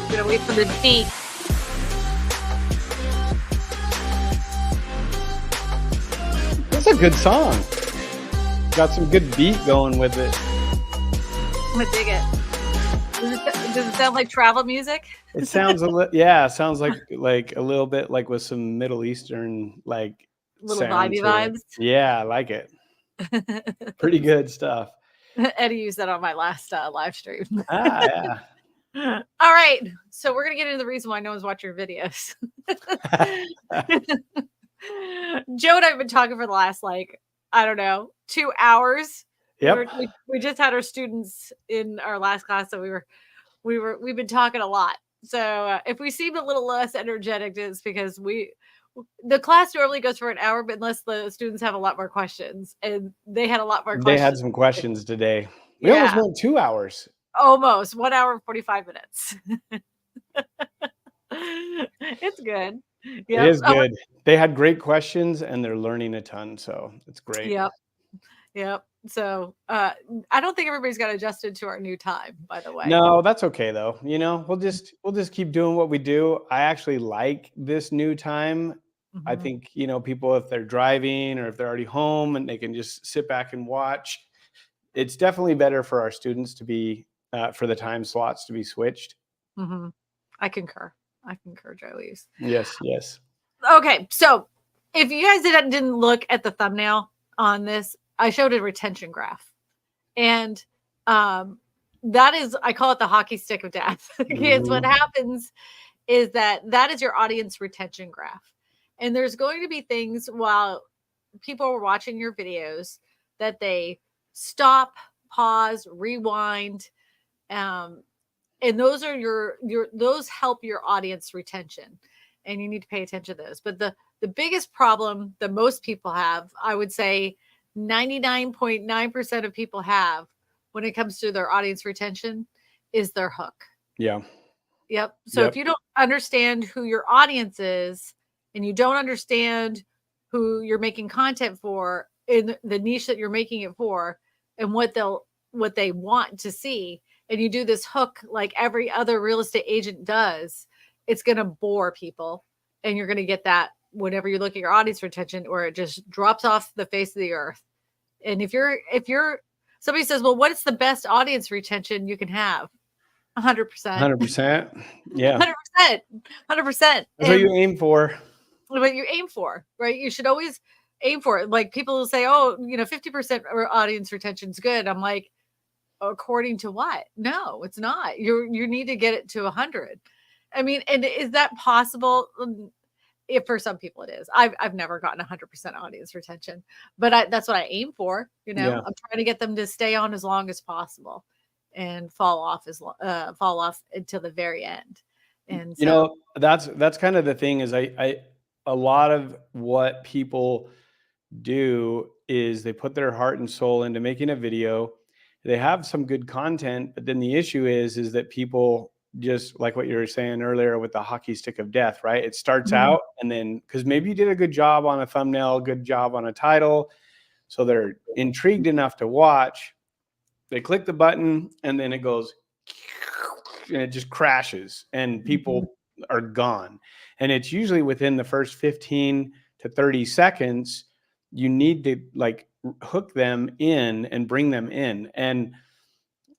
I'm gonna wait for the beat. That's a good song. Got some good beat going with it. I'm gonna dig it. Does it sound like travel music? It sounds sounds like a little bit like with some Middle Eastern like Little sound vibey to it. vibes. Yeah, I like it. Pretty good stuff. Eddie used that on my last live stream. Yeah. All right, so we're gonna get into the reason why no one's watching your videos. Joe and I have been talking for the last 2 hours. Yep. We just had our students in our last class, so we've been talking a lot. So if we seem a little less energetic, it's because the class normally goes for an hour, but unless the students have a lot more questions, and they had a lot more questions. They had some questions today. We almost went 2 hours. Almost 1 hour and 45 minutes. It's good. Yep. It is good. They had great questions and they're learning a ton. So it's great. Yep. So I don't think everybody's got adjusted to our new time, by the way. No, that's okay though. You know, we'll just keep doing what we do. I actually like this new time. Mm-hmm. I think, people, if they're driving or if they're already home and they can just sit back and watch, it's definitely better for our students to be for the time slots to be switched. Mm-hmm. I concur, Joey's. Yes. Okay, so if you guys didn't look at the thumbnail on this, I showed a retention graph, and that is, I call it the hockey stick of death. Because what happens is that is your audience retention graph, and there's going to be things while people are watching your videos that they stop, pause, rewind. And those are those help your audience retention, and you need to pay attention to those. But the biggest problem that most people have, I would say 99.9% of people have when it comes to their audience retention, is their hook. Yeah. Yep. So if you don't understand who your audience is, and you don't understand who you're making content for in the niche that you're making it for, and what they want to see, and you do this hook like every other real estate agent does, it's going to bore people. And you're going to get that whenever you look at your audience retention, or it just drops off the face of the earth. And if somebody says, well, what is the best audience retention you can have? 100%. 100%. Yeah. 100%. 100%. That's what you aim for. What you aim for, right? You should always aim for it. Like, people will say, 50% audience retention is good. I'm like, according to what? No, it's not. You need to get it to 100. I mean, and is that possible? If for some people it is. I've never gotten 100% audience retention, but that's what I aim for. I'm trying to get them to stay on as long as possible and fall off until the very end. And so, that's kind of the thing is a lot of what people do is they put their heart and soul into making a video. They have some good content, but then the issue is that people, just like what you were saying earlier with the hockey stick of death, right? It starts out, and then because maybe you did a good job on a thumbnail, good job on a title, so they're intrigued enough to watch. They click the button, and then it goes, and it just crashes, and people are gone. And it's usually within the first 15 to 30 seconds, you need to hook them in and bring them in. And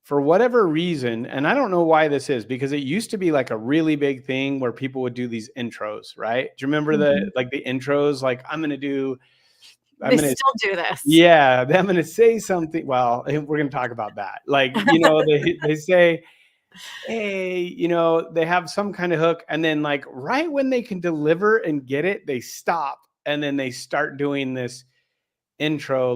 for whatever reason, and I don't know why this is, because it used to be like a really big thing where people would do these intros, right? Do you remember the intros? Like, they still do this. Yeah. I'm going to say something. Well, we're going to talk about that. They say, hey, they have some kind of hook. And then right when they can deliver and get it, they stop. And then they start doing this intro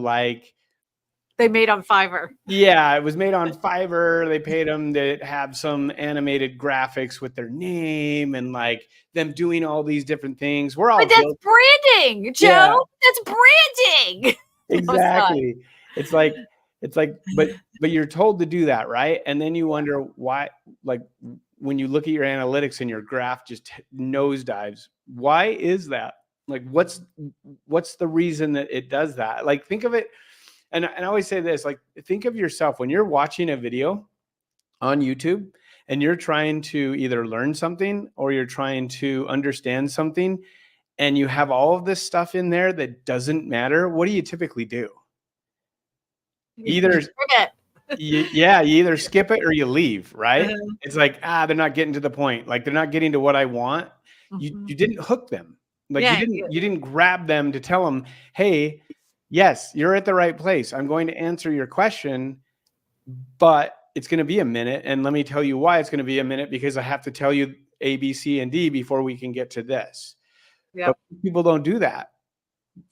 they made on Fiverr. Yeah, it was made on Fiverr. They paid them to have some animated graphics with their name and them doing all these different things. But that's branding, Joe. Yeah. That's branding. Exactly. It's like, but you're told to do that, right? And then you wonder why, when you look at your analytics and your graph just nosedives, why is that? What's the reason that it does that? Think of it. And I always say this, think of yourself when you're watching a video on YouTube and you're trying to either learn something or you're trying to understand something, and you have all of this stuff in there that doesn't matter, what do you typically do? Either you either skip it or you leave, right? Uh-huh. It's like, they're not getting to the point. Like, they're not getting to what I want. You didn't hook them. Like, Yeah, you didn't grab them to tell them, hey, yes, you're at the right place. I'm going to answer your question, but it's going to be a minute. And let me tell you why it's going to be a minute, because I have to tell you A, B, C, and D before we can get to this. Yep. But people don't do that.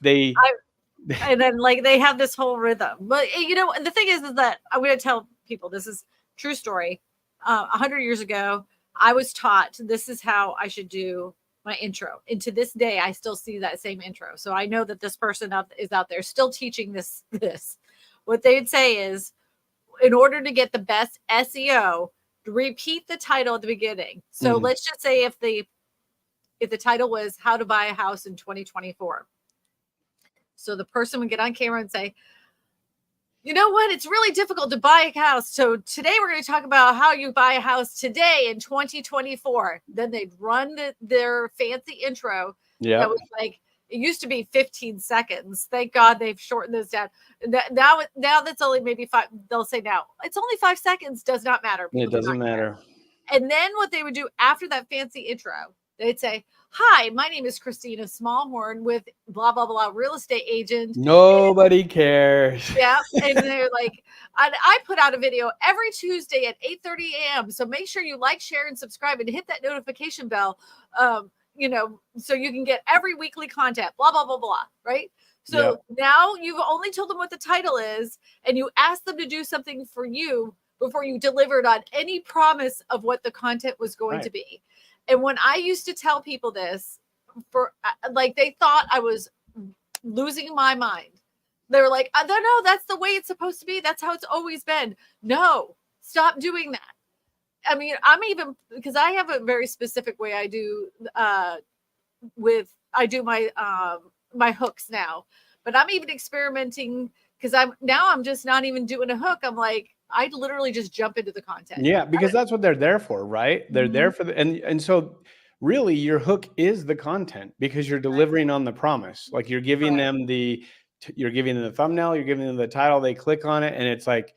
And then like they have this whole rhythm. But the thing is that I'm going to tell people, this is true story. 100 years ago, I was taught this is how I should do my intro. And to this day, I still see that same intro. So I know that this person is out there still teaching this. What they'd say is, in order to get the best SEO, repeat the title at the beginning. So let's just say if the title was how to buy a house in 2024. So the person would get on camera and say, you know what? It's really difficult to buy a house. So today we're going to talk about how you buy a house today in 2024. Then they'd run their fancy intro. Yeah. That was like, it used to be 15 seconds. Thank God they've shortened this down. Now that's only maybe 5. They'll say now it's only 5 seconds. Does not matter. It doesn't matter. And then what they would do after that fancy intro, they'd say, hi, my name is Kristina Smallhorn with blah, blah, blah, real estate agent. Nobody cares. Yeah. And they're like, I put out a video every Tuesday at 8:30 a.m. So make sure you like, share, and subscribe and hit that notification bell, so you can get every weekly content, blah, blah, blah, blah. Right. So now you've only told them what the title is, and you asked them to do something for you before you delivered on any promise of what the content was going to be. And when I used to tell people this, they thought I was losing my mind. They were like, no, that's the way it's supposed to be. That's how it's always been. No, stop doing that. I mean, because I have a very specific way I do my hooks now, but I'm even experimenting because I'm just not even doing a hook. I'm like, I literally just jump into the content. Yeah, because that's what they're there for, right? They're there for and so really your hook is the content, because you're delivering on the promise. Like you're giving them you're giving them the thumbnail, you're giving them the title, they click on it and it's like,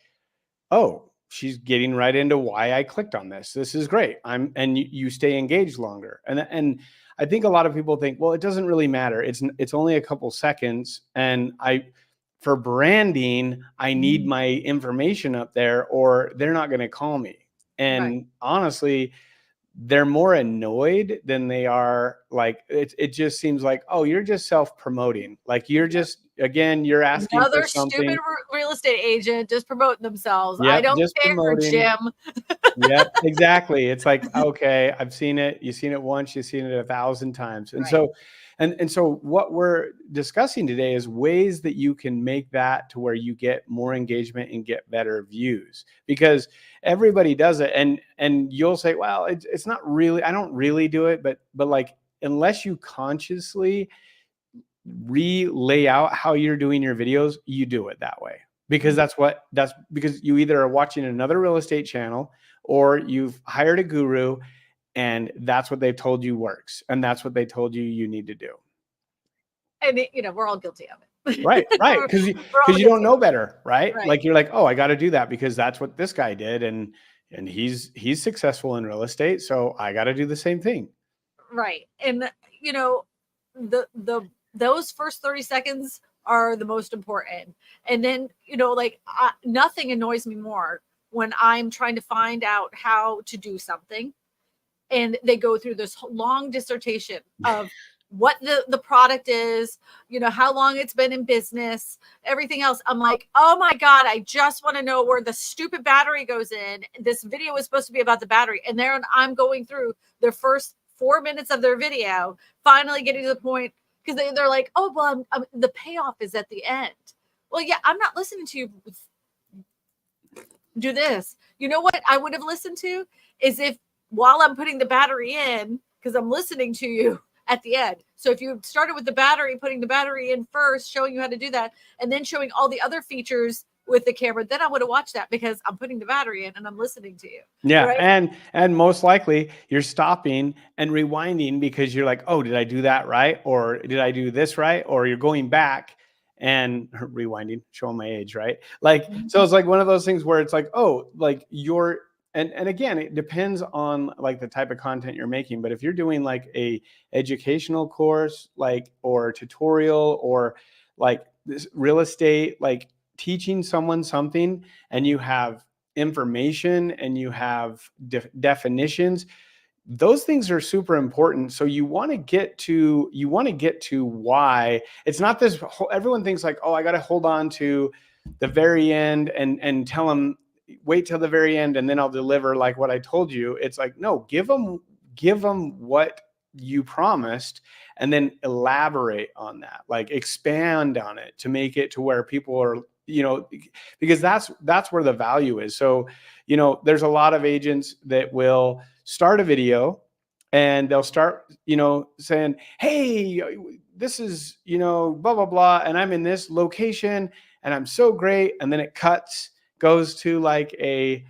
oh, she's getting right into why I clicked on this. This is great. And you stay engaged longer. And I think a lot of people think, well, it doesn't really matter. It's only a couple seconds. And for branding, I need my information up there or they're not going to call me. And honestly, they're more annoyed than they are like, it just seems like, oh, you're just self-promoting. Like you're just, again, you're asking another for something. Stupid real estate agent just promoting themselves. Yep, I don't care, promoting. Jim. Yep, exactly. It's like, okay, I've seen it. You've seen it once, you've seen it 1,000 times. And so, and so what we're discussing today is ways that you can make that to where you get more engagement and get better views, because everybody does it. And you'll say, well, it's not really, I don't really do it, but like, unless you consciously lay out how you're doing your videos, you do it that way. Because that's because you either are watching another real estate channel or you've hired a guru and that's what they've told you works. And that's what they told you need to do. And we're all guilty of it. Right. Because you don't know better, right? Like you're like, oh, I got to do that because that's what this guy did. And he's successful in real estate. So I got to do the same thing. Right. And those first 30 seconds are the most important. And then, nothing annoys me more when I'm trying to find out how to do something. And they go through this long dissertation of what the product is, how long it's been in business, everything else. I'm like, oh my God, I just want to know where the stupid battery goes in. This video is supposed to be about the battery. And there I'm going through the first 4 minutes of their video, finally getting to the point, because they're like, oh, well, the payoff is at the end. Well, yeah, I'm not listening to you do this. You know what I would have listened to is if while I'm putting the battery in, because I'm listening to you at the end. So if you started with the battery, putting the battery in first, showing you how to do that, and then showing all the other features with the camera, then I would have watched that because I'm putting the battery in and I'm listening to you. Yeah. Right? And most likely you're stopping and rewinding because you're like, oh, did I do that right? Or did I do this right? Or you're going back and rewinding, showing my age, right? Like, so it's like one of those things where it's like, oh, like you're, and again, it depends on like the type of content you're making. But if you're doing like a educational course, like, or tutorial, or like this real estate, like teaching someone something, and you have information and you have definitions, those things are super important. So you want to get to why. It's not this whole, everyone thinks like, oh, I got to hold on to the very end and tell them, wait till the very end and then I'll deliver like what I told you. It's like, no, give them what you promised, and then elaborate on that, like expand on it to make it to where people are, because that's where the value is. So, there's a lot of agents that will start a video and they'll start, saying, hey, this is, blah, blah, blah. And I'm in this location and I'm so great. And then it goes to like a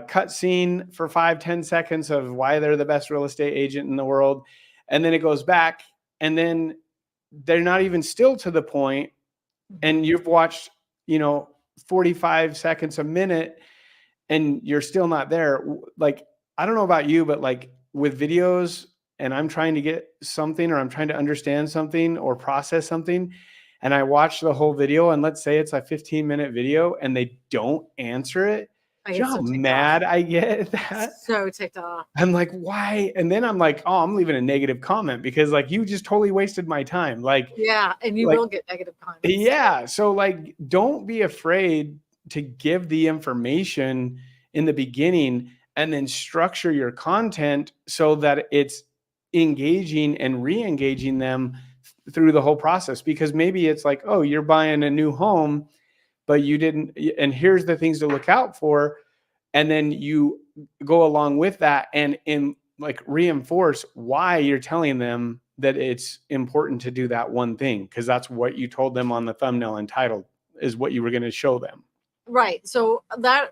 cut scene for 5-10 seconds of why they're the best real estate agent in the world. And then it goes back and then they're not even still to the point, and you've watched, 45 seconds, a minute, and you're still not there. Like, I don't know about you, but like with videos, and I'm trying to get something, or I'm trying to understand something or process something, and I watch the whole video, and let's say it's a 15-minute video and they don't answer it. I Do you get know how so ticked mad off. I get at that? So ticked off. I'm like, why? And then I'm like, oh, I'm leaving a negative comment because like you just totally wasted my time. Yeah, and you Like, will get negative comments. yeah. So like, don't be afraid to give the information in the beginning and then structure your content so that it's engaging and re-engaging them through the whole process. Because maybe it's like, oh, you're buying a new home, but you didn't, and here's the things to look out for. And then you go along with that and like reinforce why you're telling them that it's important to do that one thing, because that's what you told them on the thumbnail and title is what you were going to show them. Right. So that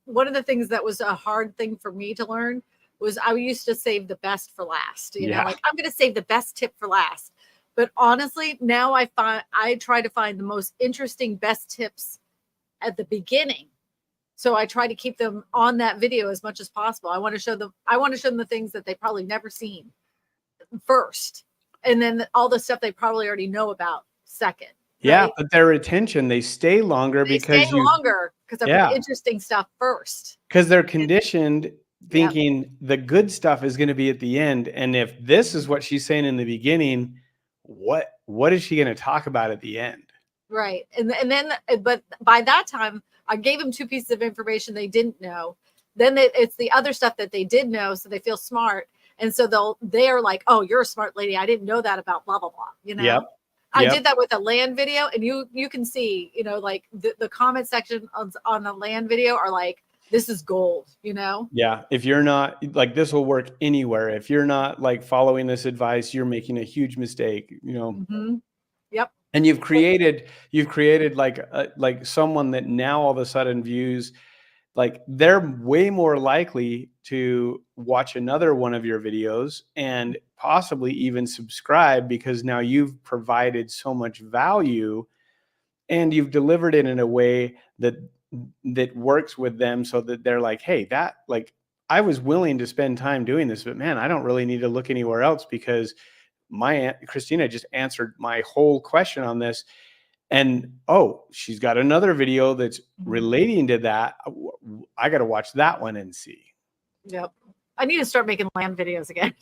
one of the things that was a hard thing for me to learn was I used to save the best for last. Like I'm going to save the best tip for last. But honestly, now I try to find the most interesting best tips at the beginning. So I try to keep them on that video as much as possible. I want to show them the things that they probably never seen first, and then all the stuff they probably already know about second. Yeah, right? but their attention, they stay longer They stay because longer because I put the interesting stuff first. because they're conditioned thinking the good stuff is going to be at the end. And if this is what she's saying in the beginning, what is she going to talk about at the end? Right. And then, but by that time, I gave them 2 pieces of information they didn't know. Then it's the other stuff that they did know. So they feel smart. And so they're like, oh, you're a smart lady. I didn't know that about blah, blah, blah. Yep. I did that with a land video, and you can see, like the comment section on the land video are like, this is gold, Yeah. If you're not like, this will work anywhere. If you're not like following this advice, you're making a huge mistake, Yep. And you've created like someone that now all of a sudden views, like they're way more likely to watch another one of your videos and possibly even subscribe, because now you've provided so much value and you've delivered it in a way that works with them, so that they're like, hey, that, like, I was willing to spend time doing this, but man, I don't really need to look anywhere else because my Aunt Kristina just answered my whole question on this. And oh, she's got another video that's relating to that. I got to watch that one and see. Yep. I need to start making land videos again.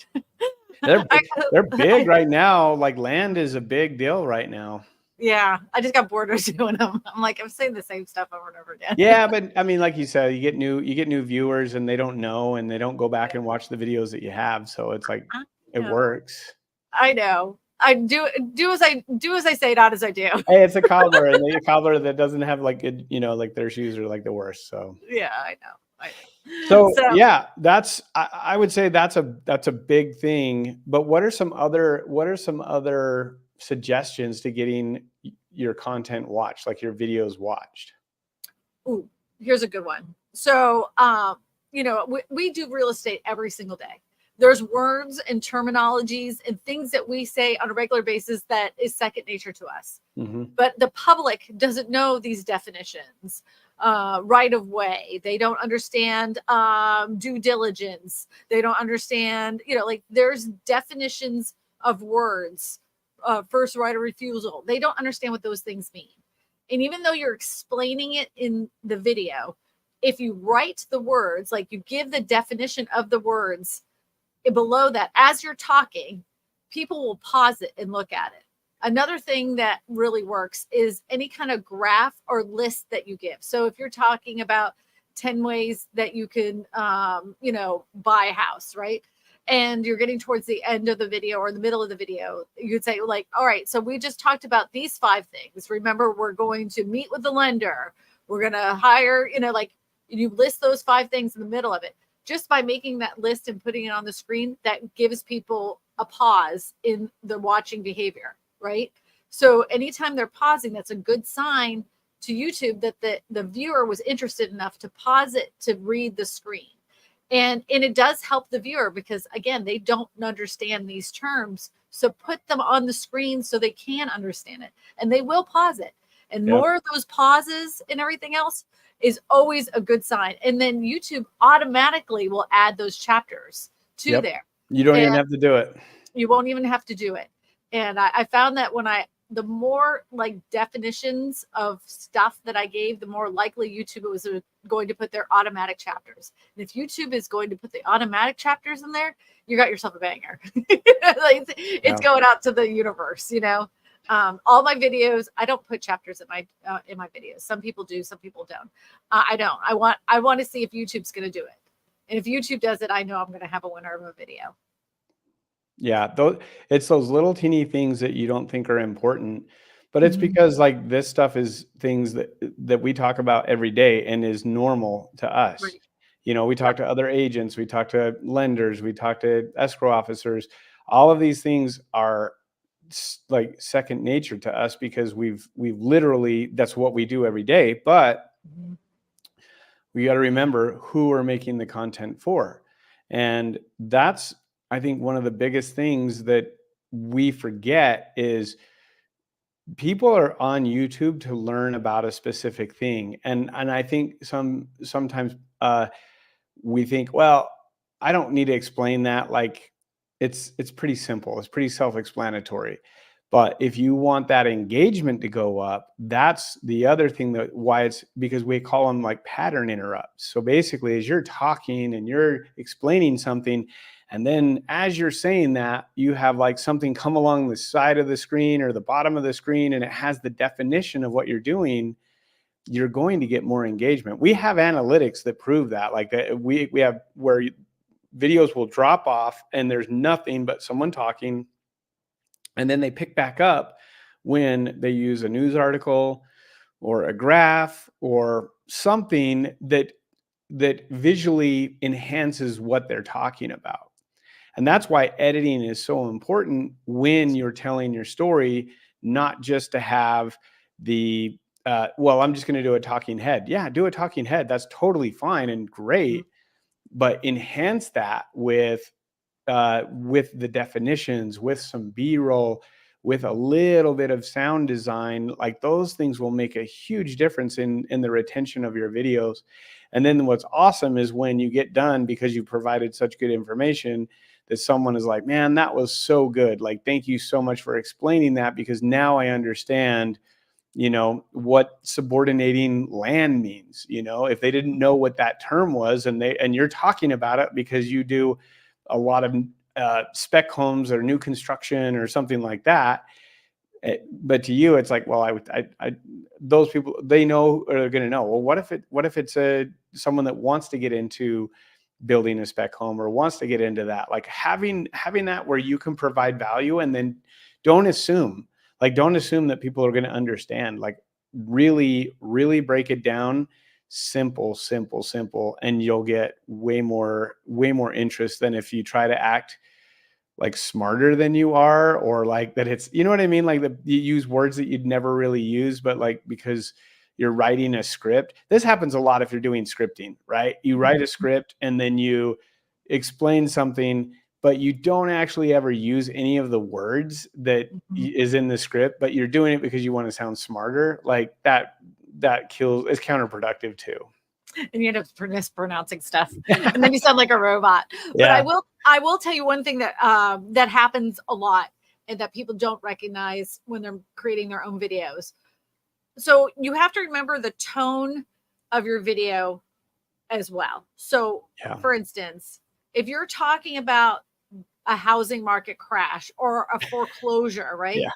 They're big right now. Like, land is a big deal right now. Yeah, I just got bored of doing them. I'm like, I'm saying the same stuff over and over again. Yeah, but I mean, like you said, you get new viewers, and they don't know, and they don't go back and watch the videos that you have. So it's like, it works. I know. I do as I say, not as I do. Hey, it's a cobbler, and a cobbler that doesn't have like good, like their shoes are like the worst. So yeah, I know. So yeah, I would say that's a big thing. But what are some other suggestions to getting your content watched, like your videos watched? Ooh, here's a good one. So, we do real estate every single day. There's words and terminologies and things that we say on a regular basis that is second nature to us. Mm-hmm. But the public doesn't know these definitions. Right of way, they don't understand due diligence, they don't understand, like there's definitions of words, first right of refusal, they don't understand what those things mean. And even though you're explaining it in the video, if you write the words, like you give the definition of the words below that as you're talking, people will pause it and look at it. Another thing that really works is any kind of graph or list that you give. So if you're talking about 10 ways that you can, buy a house, right? And you're getting towards the end of the video or the middle of the video, you'd say, like, all right, so we just talked about these 5 things. Remember, we're going to meet with the lender. We're going to hire, you list those 5 things in the middle of it. Just by making that list and putting it on the screen, that gives people a pause in the watching behavior, right? So anytime they're pausing, that's a good sign to YouTube that the viewer was interested enough to pause it to read the screen. And it does help the viewer because, again, they don't understand these terms. So put them on the screen so they can understand it. And they will pause it. And more of those pauses and everything else is always a good sign. And then YouTube automatically will add those chapters to there. You don't even have to do it. You won't even have to do it. And I found that the more like definitions of stuff that I gave, the more likely YouTube was going to put their automatic chapters. And if YouTube is going to put the automatic chapters in there, you got yourself a banger. It's going out to the universe, all my videos, I don't put chapters in my videos. Some people do, some people don't. I don't. I want to see if YouTube's going to do it. And if YouTube does it, I know I'm going to have a winner of a video. Yeah, it's those little teeny things that you don't think are important, but it's because like this stuff is things that we talk about every day and is normal to us. Right. We talk to other agents, we talk to lenders, we talk to escrow officers. All of these things are like second nature to us because we've literally, that's what we do every day. But we got to remember who we're making the content for. And that's, I think, one of the biggest things that we forget is people are on YouTube to learn about a specific thing. And I think sometimes we think, well, I don't need to explain that. Like it's pretty simple. It's pretty self-explanatory. But if you want that engagement to go up, that's the other thing because we call them like pattern interrupts. So basically, as you're talking and you're explaining something, and then as you're saying that, you have like something come along the side of the screen or the bottom of the screen, and it has the definition of what you're doing, you're going to get more engagement. We have analytics that prove that. Like we have where videos will drop off and there's nothing but someone talking. And then they pick back up when they use a news article or a graph or something that visually enhances what they're talking about. And that's why editing is so important when you're telling your story, not just to have the, I'm just going to do a talking head. Yeah, do a talking head. That's totally fine and great. But enhance that with the definitions, with some B-roll, with a little bit of sound design. Like those things will make a huge difference in the retention of your videos. And then what's awesome is when you get done, because you provided such good information, that someone is like, man, that was so good. Like, thank you so much for explaining that, because now I understand, what subordinating land means. If they didn't know what that term was, and you're talking about it because you do a lot of spec homes or new construction or something like that. But to you, it's like, well, those people, they know, or they're going to know, well, what if it's someone that wants to get into building a spec home or wants to get into that, like having that where you can provide value, and then don't assume that people are going to understand. Like really, really break it down. Simple, and you'll get way more interest than if you try to act like smarter than you are, or like that it's, you know what I mean? Like you use words that you'd never really use, but like, because you're writing a script. This happens a lot if you're doing scripting, right? You write a script and then you explain something, but you don't actually ever use any of the words that is in the script, but you're doing it because you want to sound smarter. Like that kills, it's counterproductive too. And you end up mispronouncing stuff, and then you sound like a robot. But Yeah. I will tell you one thing that that happens a lot and that people don't recognize when they're creating their own videos. So you have to remember the tone of your video as well. So for instance, if you're talking about a housing market crash or a foreclosure, right? Yeah.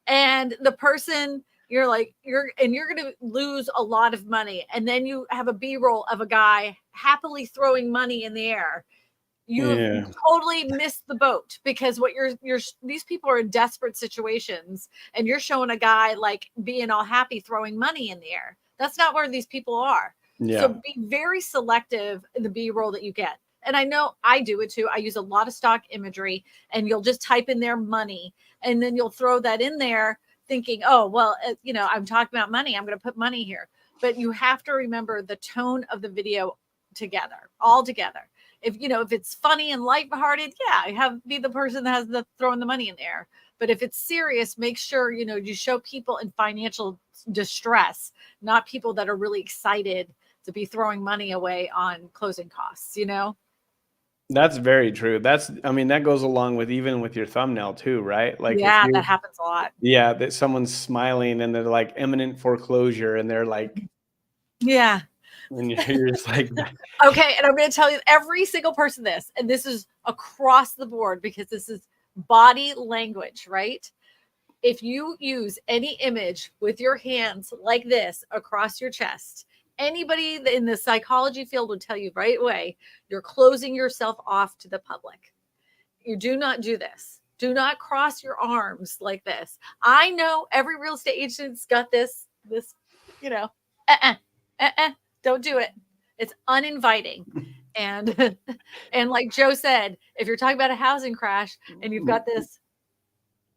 And the person, you're going to lose a lot of money. And then you have a B-roll of a guy happily throwing money in the air. You've totally missed the boat, because what these people are in desperate situations, and you're showing a guy like being all happy throwing money in the air. That's not where these people are. Yeah. So be very selective in the B-roll that you get. And I know I do it too. I use a lot of stock imagery, and you'll just type in their money, and then you'll throw that in there thinking, oh, well, I'm talking about money, I'm going to put money here. But you have to remember the tone of the video all together. If it's funny and lighthearted, be the person that has the throwing the money in there. But if it's serious, make sure, you show people in financial distress, not people that are really excited to be throwing money away on closing costs, That's very true. That goes along with even with your thumbnail too, right? Like, that happens a lot. Yeah, that someone's smiling and they're like imminent foreclosure, and they're like, yeah. And you're just like, okay. And I'm going to tell you every single person this, and this is across the board because this is body language, right? If you use any image with your hands like this across your chest, anybody in the psychology field would tell you right away, you're closing yourself off to the public. You do not do this. Do not cross your arms like this. I know every real estate agent's got this, don't do it. It's uninviting. And like Joe said, if you're talking about a housing crash and you've got this,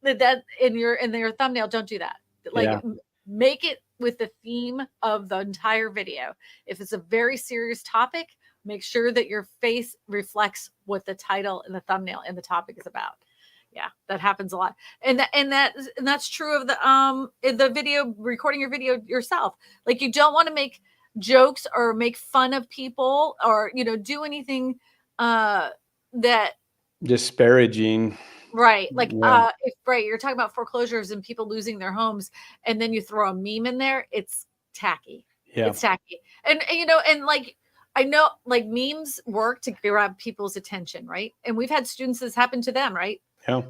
that in your thumbnail, don't do that. Like, make it with the theme of the entire video. If it's a very serious topic, make sure that your face reflects what the title and the thumbnail and the topic is about. Yeah, that happens a lot. And that's true of the video, recording your video yourself. Like, you don't want to make jokes or make fun of people or, do anything that disparaging. Right. Like, you're talking about foreclosures and people losing their homes, and then you throw a meme in there. It's tacky. Yeah. It's tacky. And like, I know like memes work to grab people's attention. Right. And we've had students this happen to them. Right. Yeah.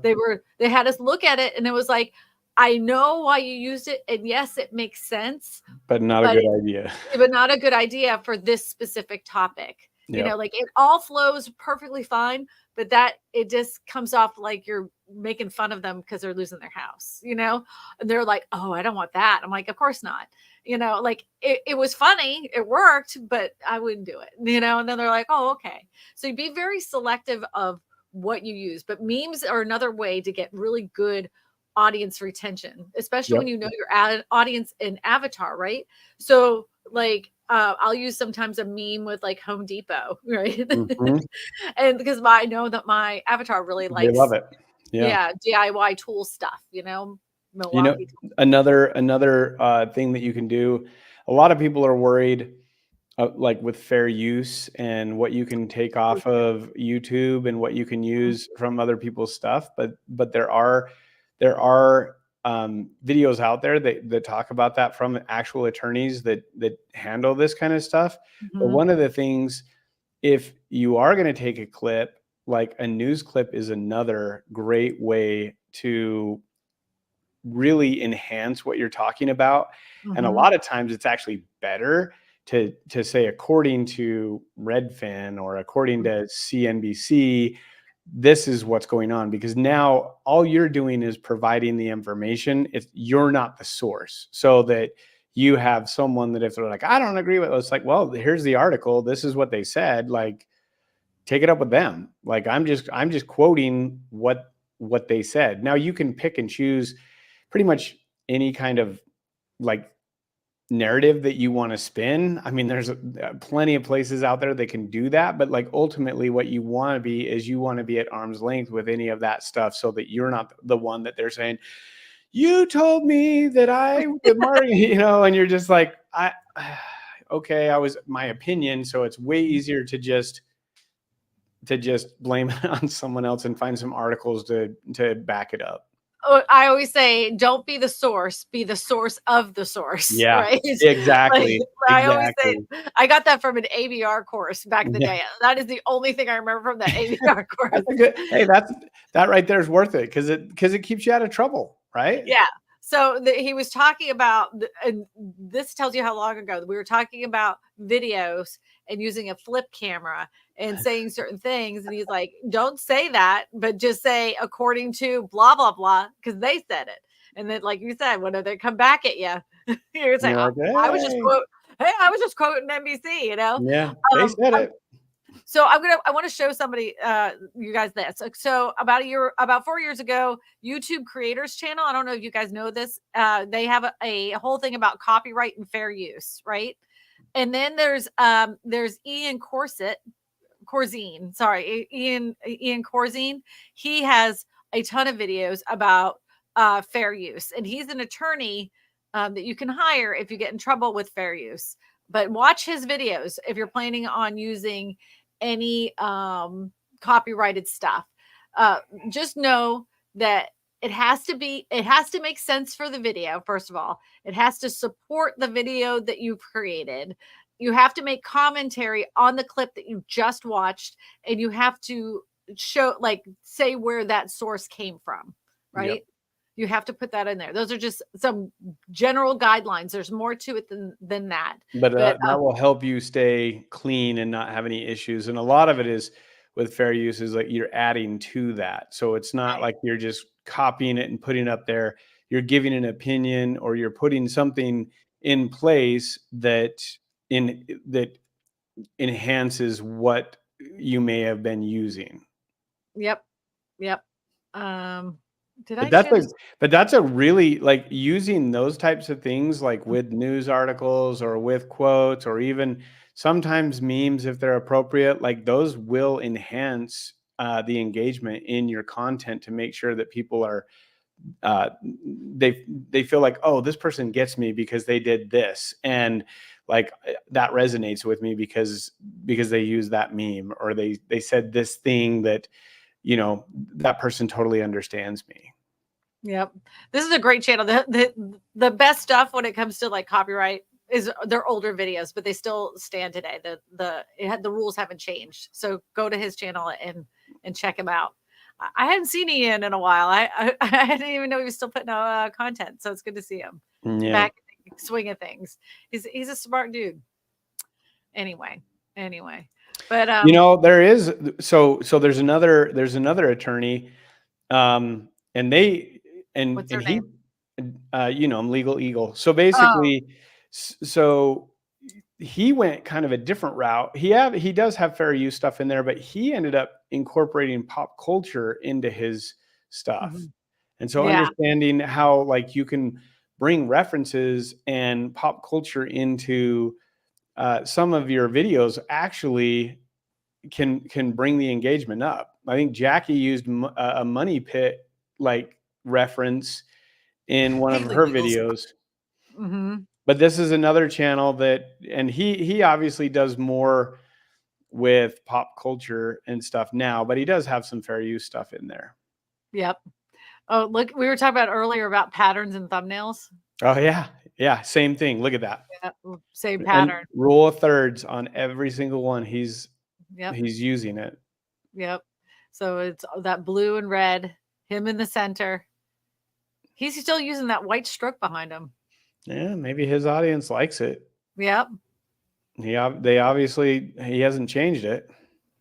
They had us look at it, and it was like, I know why you used it. And yes, it makes sense, but not a good idea. But not a good idea for this specific topic. Like, it all flows perfectly fine, but that it just comes off like you're making fun of them because they're losing their house, and they're like, oh, I don't want that. I'm like, of course not. Like, it was funny, it worked, but I wouldn't do it, and then they're like, oh, okay. So be very selective of what you use. But memes are another way to get really good audience retention, especially when your audience in avatar, right? So like, I'll use sometimes a meme with like Home Depot, right? Mm-hmm. And because I know that my avatar really likes, they love it. Yeah. DIY tool stuff, Milwaukee. Another thing that you can do. A lot of people are worried, like with fair use and what you can take off of YouTube and what you can use from other people's stuff. But there are videos out there that talk about that from actual attorneys that handle this kind of stuff. Mm-hmm. But one of the things, if you are going to take a clip, like a news clip is another great way to really enhance what you're talking about. Mm-hmm. And a lot of times it's actually better to say, according to Redfin or according to CNBC, this is what's going on, because now all you're doing is providing the information. You're not the source, so that you have someone that if they're like, I don't agree with it, it's like, well, here's the article. This is what they said. Like, take it up with them. Like, I'm just quoting what they said. Now you can pick and choose pretty much any kind of like narrative that you want to spin. I mean, there's plenty of places out there that can do that, but like ultimately what you want to be is you want to be at arm's length with any of that stuff so that you're not the one that they're saying, you told me that and you're just like, okay, I was my opinion. So it's way easier to just blame it on someone else and find some articles to back it up. I always say, don't be the source, be the source of the source, Yeah, right? exactly. I always say, Exactly. I got that from an ABR course back in the Yeah. day. That is the only thing I remember from that ABR course. That's a good, hey, that right there is worth it because it keeps you out of trouble, right? Yeah. So he was talking about, and this tells you how long ago we were talking about videos and using a flip camera and saying certain things. And he's like, don't say that, but just say according to blah, blah, blah, because they said it. And then, like you said, when they come back at you, you're saying, You're like, I was just hey, I was just quoting NBC, yeah, they said it. So I want to show somebody, you guys this. So about 4 years ago, YouTube Creators Channel. I don't know if you guys know this. They have a whole thing about copyright and fair use, right? And then there's Ian Corzine. Sorry, Ian Corzine. He has a ton of videos about fair use, and he's an attorney that you can hire if you get in trouble with fair use. But watch his videos if you're planning on using any copyrighted stuff. Just know that it has to make sense for the video. First of all, it has to support the video that you've created. You have to make commentary on the clip that you just watched, and you have to say where that source came from, right? Yep. You have to put that in there. Those are just some general guidelines. There's more to it than that. But that will help you stay clean and not have any issues. And a lot of it is with fair use is like you're adding to that. So it's not like you're just copying it and putting it up there. You're giving an opinion or you're putting something in place that enhances what you may have been using. Yep. Did I But that's share this? that's a really like using those types of things like with news articles or with quotes or even sometimes memes if they're appropriate, like those will enhance the engagement in your content to make sure that people are uh, they feel like, oh, this person gets me because they did this, and like that resonates with me because they use that meme or they said this thing that that person totally understands me. Yep. This is a great channel. The best stuff when it comes to like copyright is their older videos, but they still stand today. The rules haven't changed. So go to his channel and check him out. I hadn't seen Ian in a while. I didn't even know he was still putting out content. So it's good to see him back in the swing of things. He's a smart dude. Anyway. But there is so there's another attorney and they what's her and he name? Legal Eagle. So basically so he went kind of a different route. He does have fair use stuff in there, but he ended up incorporating pop culture into his stuff. Mm-hmm. And so understanding how like you can bring references and pop culture into some of your videos actually can bring the engagement up. I think Jackie used a money pit like reference in one of her videos. Mm-hmm. But this is another channel and he obviously does more with pop culture and stuff now, but he does have some fair use stuff in there. Yep. Oh, look, we were talking about earlier about patterns and thumbnails. Oh yeah, same thing. Look at that. Yeah, same pattern. And rule of thirds on every single one. He's using it. Yep. So it's that blue and red, him in the center. He's still using that white stroke behind him. Yeah, maybe his audience likes it. Yep. He hasn't changed it.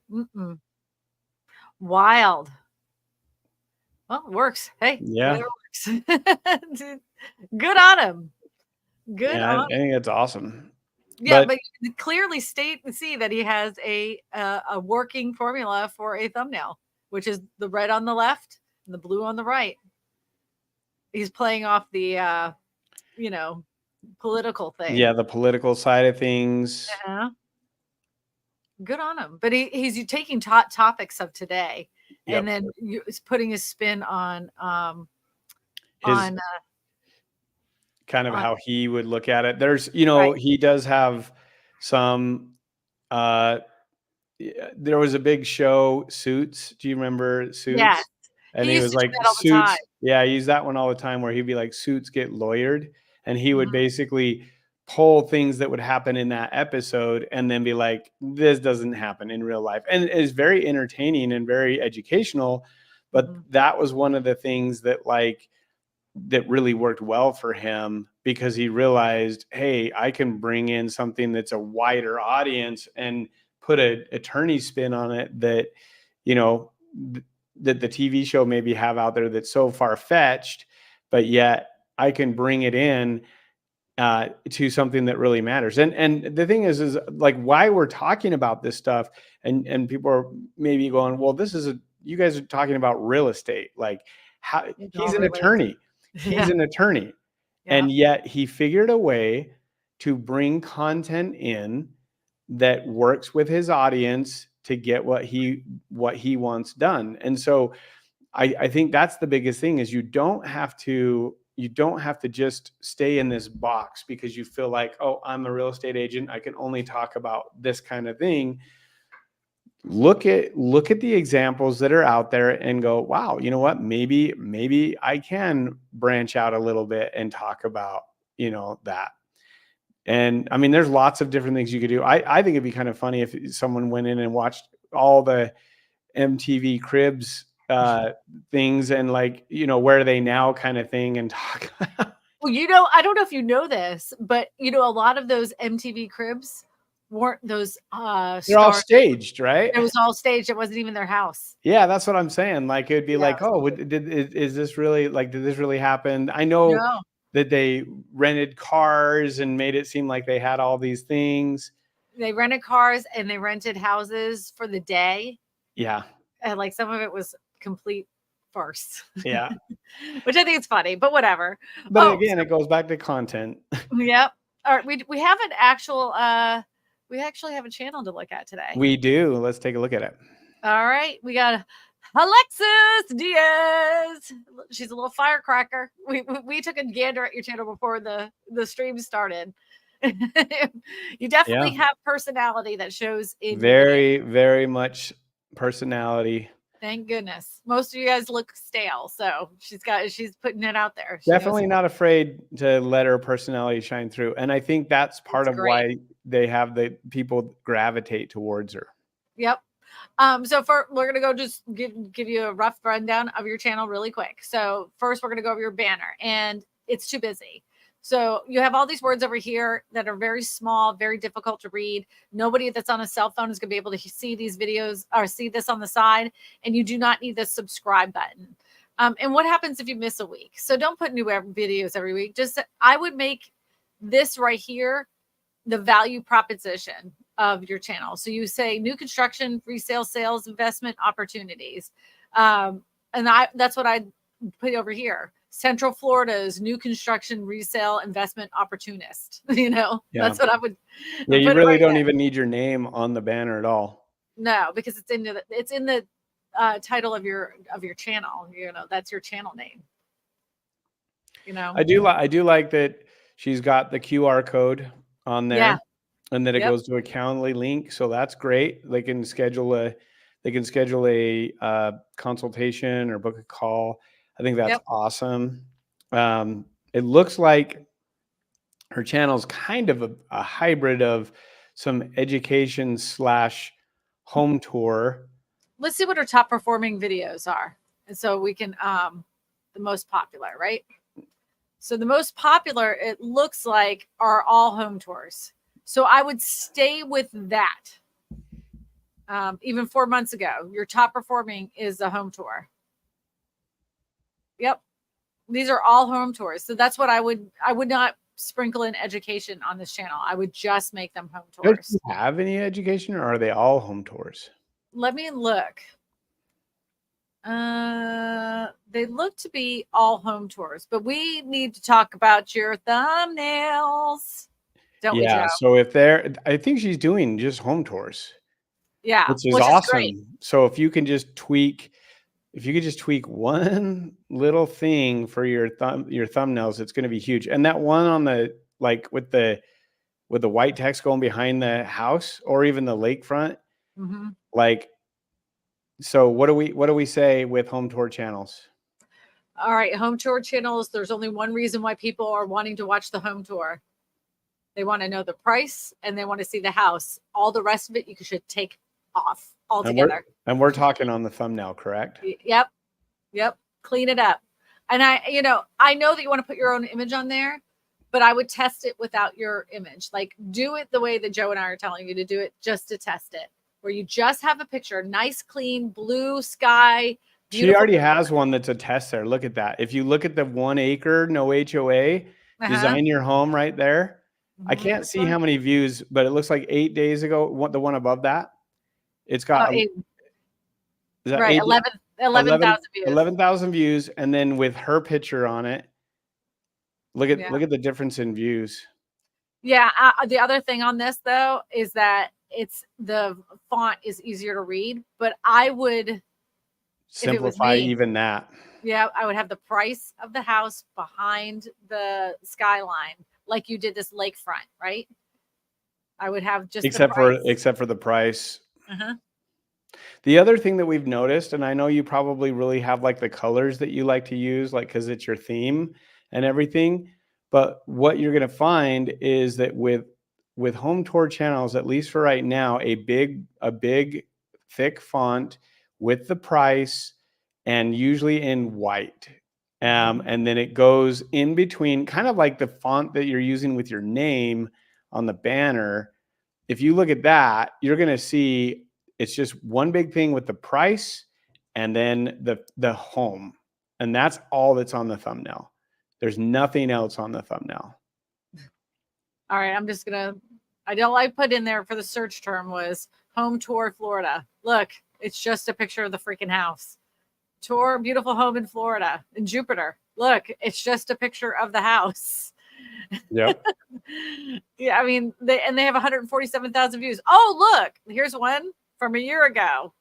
Mm-mm. Wild. Well, it works. Hey, yeah, it works. Good on him. Good on him. I think that's awesome. Yeah, but you clearly see that he has a working formula for a thumbnail, which is the red on the left and the blue on the right. He's playing off the political thing. Yeah, the political side of things. Yeah. Good on him. But he's taking topics of today and Yep. then he's putting his spin on His on kind of on how he would look at it. There's, right. he does have some uh there was a big show, Suits. Do you remember Yes. Suits? And He he used was to do like, that all the time. Suits. Yeah, I use that one all the time where he'd be like, Suits get lawyered. And he would Mhm. basically pull things that would happen in that episode and then be like, this doesn't happen in real life. And it's very entertaining and very educational. But Mhm. that was one of the things that really worked well for him, because he realized, hey, I can bring in something that's a wider audience and put an attorney spin on it that, that the TV show maybe have out there that's so far fetched, but yet I can bring it in to something that really matters. And the thing is like why we're talking about this stuff, and people are maybe going, well, you guys are talking about real estate, like how It he's all an relates. attorney. He's Yeah. an attorney. Yeah. And yet he figured a way to bring content in that works with his audience to get what he wants done. And so I think that's the biggest thing, is you don't have to just stay in this box because you feel like, oh, I'm a real estate agent, I can only talk about this kind of thing. Look at the examples that are out there and go, wow, you know what, maybe I can branch out a little bit and talk about that. And I mean, there's lots of different things you could do. I think it'd be kind of funny if someone went in and watched all the MTV Cribs things and like, where are they now kind of thing, and talk. Well, I don't know if you know this, but a lot of those MTV Cribs weren't those They're all stars. staged, right? It was all staged. It wasn't even their house. Yeah, that's what I'm saying. Like, it'd be Yeah. like, oh, is this really, like, did this really happen? I know No. that they rented cars and made it seem like they had all these things. They rented cars and they rented houses for the day. Yeah. And like some of it was complete farce. Yeah. Which I think is funny, but whatever. But again, it goes back to content. Yep. All right, we have an actual we actually have a channel to look at today. We do. Let's take a look at it. All right, we got Alexis Diaz. She's a little firecracker. We took a gander at your channel before the stream started. You definitely have personality that shows in very, very much personality. Thank goodness. Most of you guys look stale, so she's putting it out there. Definitely not afraid to let her personality shine through. And I think that's part of why they have the people gravitate towards her. Yep. So we're gonna go just give you a rough rundown of your channel really quick. So first we're gonna go over your banner, and it's too busy. So you have all these words over here that are very small, very difficult to read. Nobody that's on a cell phone is gonna be able to see these videos or see this on the side, and you do not need the subscribe button. And what happens if you miss a week? So don't put new videos every week. Just I would make this right here the value proposition of your channel. So you say new construction, resale, sales, investment opportunities. And that's what I put over here. Central Florida's new construction, resale, investment opportunist. That's what I would. Yeah, you really don't even need your name on the banner at all. No, because it's in the title of your channel. That's your channel name. I do like that she's got the QR code on there. Yeah. And then it goes to a Calendly link, so that's great. They can schedule a consultation or book a call. I think that's awesome. It looks like her channel is kind of a hybrid of some education / home tour. Let's see what her top performing videos are, and so we can the most popular, right? So the most popular, it looks like, are all home tours. So I would stay with that. Even 4 months ago, your top performing is a home tour. Yep. These are all home tours. So that's what I would not sprinkle in education on this channel. I would just make them home tours. Do you have any education, or are they all home tours? Let me look. they look to be all home tours, but we need to talk about your thumbnails. Don't we, Joe? Yeah. So if they're, I think she's doing just home tours, Yeah, which is which is great. awesome. So if you can just tweak, if you could just tweak one little thing for your thumbnails, it's going to be huge. And that one on the, like with the white text going behind the house or even the lakefront, Mhm. like, so what do we say with home tour channels? All right, home tour channels. There's only one reason why people are wanting to watch the home tour. They want to know the price and they want to see the house. All the rest of it you should take off altogether. And we're talking on the thumbnail, correct? Yep. Yep. Clean it up. And I know that you want to put your own image on there, but I would test it without your image. Like, do it the way that Joe and I are telling you to do it, just to test it, where you just have a picture, nice, clean blue sky. She already has one that's a test there. Look at that. If you look at the 1 acre, no HOA, design your home right there. I can't see how many views, but it looks like 8 days ago, the one above that, it's got right, 11,000 views. 11,000 views. And then with her picture on it, look at the difference in views. Yeah. The other thing on this though is that the font is easier to read, but I would simplify even that. Yeah, I would have the price of the house behind the skyline, like you did this lakefront, right? I would have just except for the price. The other thing that we've noticed, and I know you probably really have like the colors that you like to use, like because it's your theme and everything. But what you're going to find is that with home tour channels, at least for right now, a big thick font with the price and usually in white. And then it goes in between, kind of like the font that you're using with your name on the banner. If you look at that, you're going to see it's just one big thing with the price and then the home. And that's all that's on the thumbnail. There's nothing else on the thumbnail. All right, I'm just going to, I put in there for the search term was home tour Florida. Look, it's just a picture of the freaking house. Tour beautiful home in Florida, in Jupiter. Look, it's just a picture of the house. Yep. Yeah, I mean, they have 147,000 views. Oh, look, here's one from a year ago.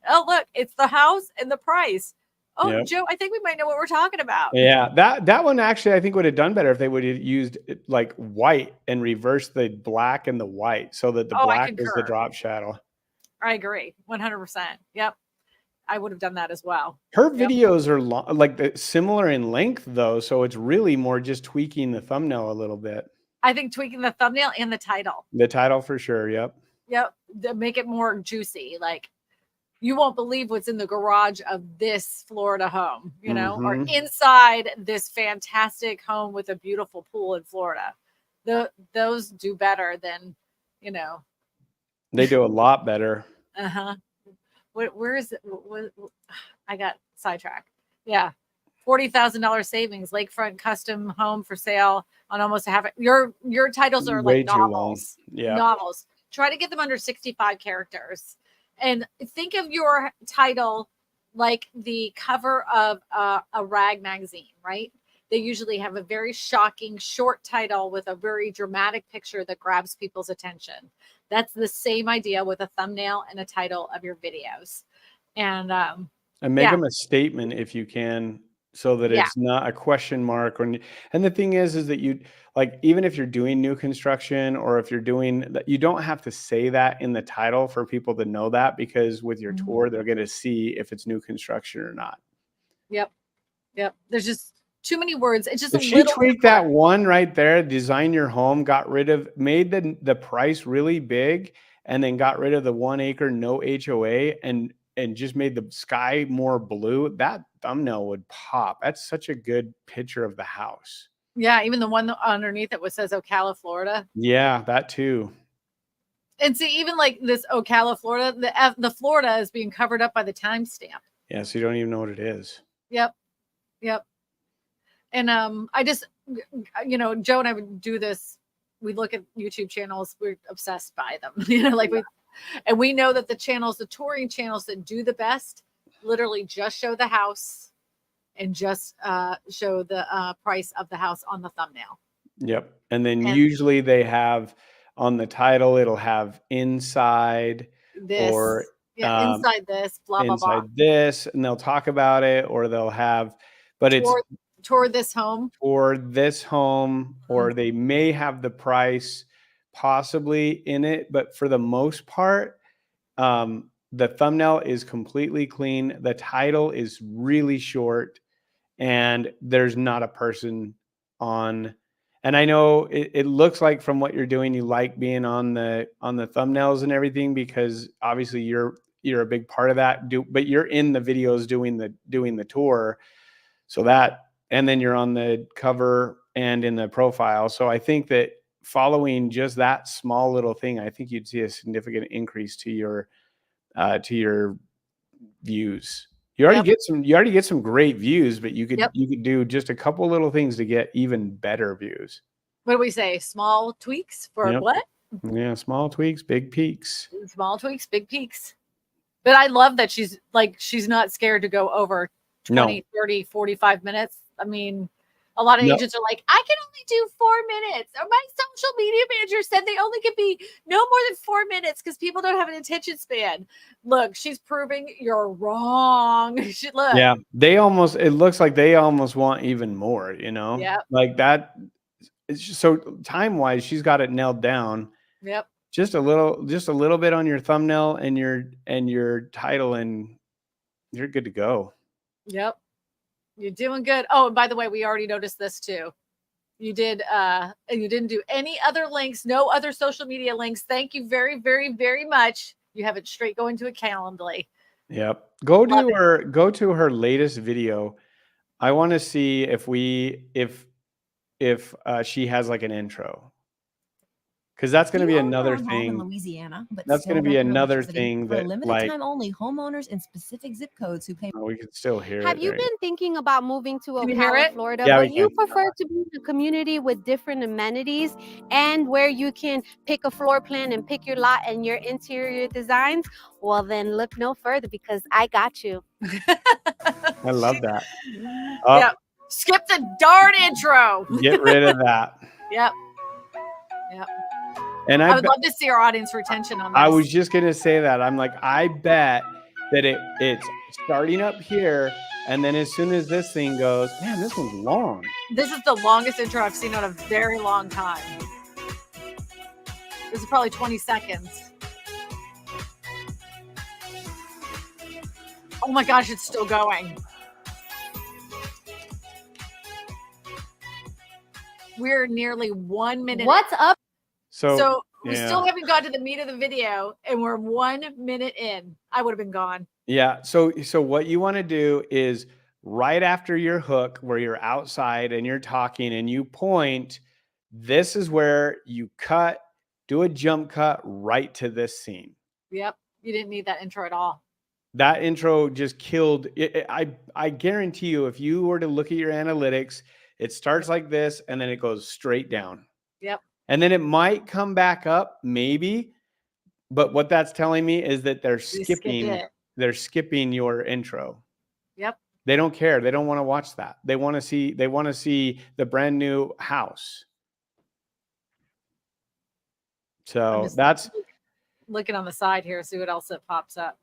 Oh, look, it's the house and the price. Oh, yep. Joe, I think we might know what we're talking about. Yeah, that one actually I think would have done better if they would have used like white and reversed the black and the white so that the black is the drop shadow. I agree, 100%. Yep, I would have done that as well. Her videos are like similar in length though, so it's really more just tweaking the thumbnail a little bit. I think tweaking the thumbnail and the title. The title for sure. Yep. Yep. To make it more juicy. Like, you won't believe what's in the garage of this Florida home, or inside this fantastic home with a beautiful pool in Florida. Those do better than, They do a lot better. Where is it? I got sidetracked. Yeah. $40,000 savings, lakefront custom home for sale on almost half. Your titles are like novels. Yeah. Novels. Try to get them under 65 characters. And think of your title like the cover of a rag magazine, right? They usually have a very shocking short title with a very dramatic picture that grabs people's attention. That's the same idea with a thumbnail and a title of your videos. And make them a statement if you can, so that it's not a question mark. And the thing is that you, like, even if you're doing new construction or if you're doing that, you don't have to say that in the title for people to know that, because with your tour, they're going to see if it's new construction or not. Yep. There's just too many words. It's just if she tweaked that one right there, design your home, made the price really big, and then got rid of the 1 acre, no HOA, and just made the sky more blue, that thumbnail would pop. That's such a good picture of the house. Yeah, even the one underneath it says Ocala, Florida. Yeah, that too. And see, even like this Ocala, Florida, the Florida is being covered up by the timestamp. Yeah, so you don't even know what it is. Yep. And I just, Joe and I would do this. We look at YouTube channels. We're obsessed by them. We know that the touring channels that do the best, literally just show the house and just show the price of the house on the thumbnail. Yep. And then And usually they have on the title, it'll have inside this, or inside this, blah, blah, blah. inside this, and they'll talk about it, or they'll have, but it's Tour this home. for this home, or they may have the price possibly in it, but for the most part, the thumbnail is completely clean. The title is really short, and there's not a person on. And I know it looks like from what you're doing, you like being on the thumbnails and everything, because obviously you're a big part of that. But you're in the videos doing the tour, so that, and then you're on the cover and in the profile. So I think that following just that small little thing, I think you'd see a significant increase to your views. You already get some great views, but you could do just a couple little things to get even better views. What do we say? Small tweaks for what? Yeah, small tweaks, big peaks. Small tweaks, big peaks. But I love that she's not scared to go over 20, 30, 45 minutes. I mean, a lot of agents are like, I can only do 4 minutes. Or my social media manager said they only can be no more than 4 minutes because people don't have an attention span. Look, she's proving you're wrong. Look. Yeah, it looks like they almost want even more, Yeah. like that. So time-wise, she's got it nailed down. Yep. Just a little bit on your thumbnail and your title, and you're good to go. Yep. You're doing good. Oh, and by the way, we already noticed this too. You didn't do any other links, no other social media links. Thank you very, very, very much. You have it straight going to a Calendly. Yep. Go to her latest video. I want to see if she has like an intro. Because that's going to be another thing. In Louisiana, but that's going to be another thing for that limited time only homeowners in specific zip codes who pay. Oh, we can still hear it. Have you been thinking about moving to Can you hear Ocala, it? Florida? Yeah, But you prefer to be in a community with different amenities and where you can pick a floor plan and pick your lot and your interior designs? Well, then look no further because I got you. I love that. Yeah. Skip the darn intro. Get rid of that. Yep. Yep. And I would love to see our audience retention on this. I was just gonna say that. I'm like, I bet that it's starting up here, and then as soon as this thing goes, man, this one's long. This is the longest intro I've seen in a very long time. This is probably 20 seconds. Oh my gosh, it's still going. We're nearly 1 minute. What's up? So we still haven't got to the meat of the video, and we're 1 minute in. I would have been gone. Yeah. So what you want to do is right after your hook, where you're outside and you're talking and you point, this is where you do a jump cut right to this scene. Yep. You didn't need that intro at all. That intro just killed it. I guarantee you, if you were to look at your analytics, it starts like this and then it goes straight down. Yep. And then it might come back up, maybe. But what that's telling me is that they're skipping your intro. Yep. They don't care. They don't want to watch that. They want to see the brand new house. So that's looking on the side here, see what else it pops up.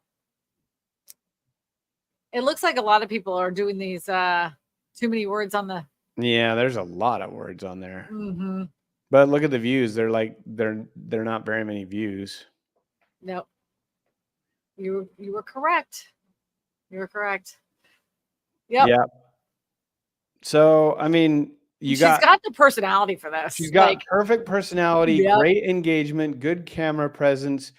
It looks like a lot of people are doing these too many words on the. Yeah, there's a lot of words on there. Mm-hmm. But look at the views. They're not very many views. Nope. You were correct. You were correct. Yep. Yeah. So I mean, she's got the personality for this. She's got perfect personality, great engagement, good camera presence.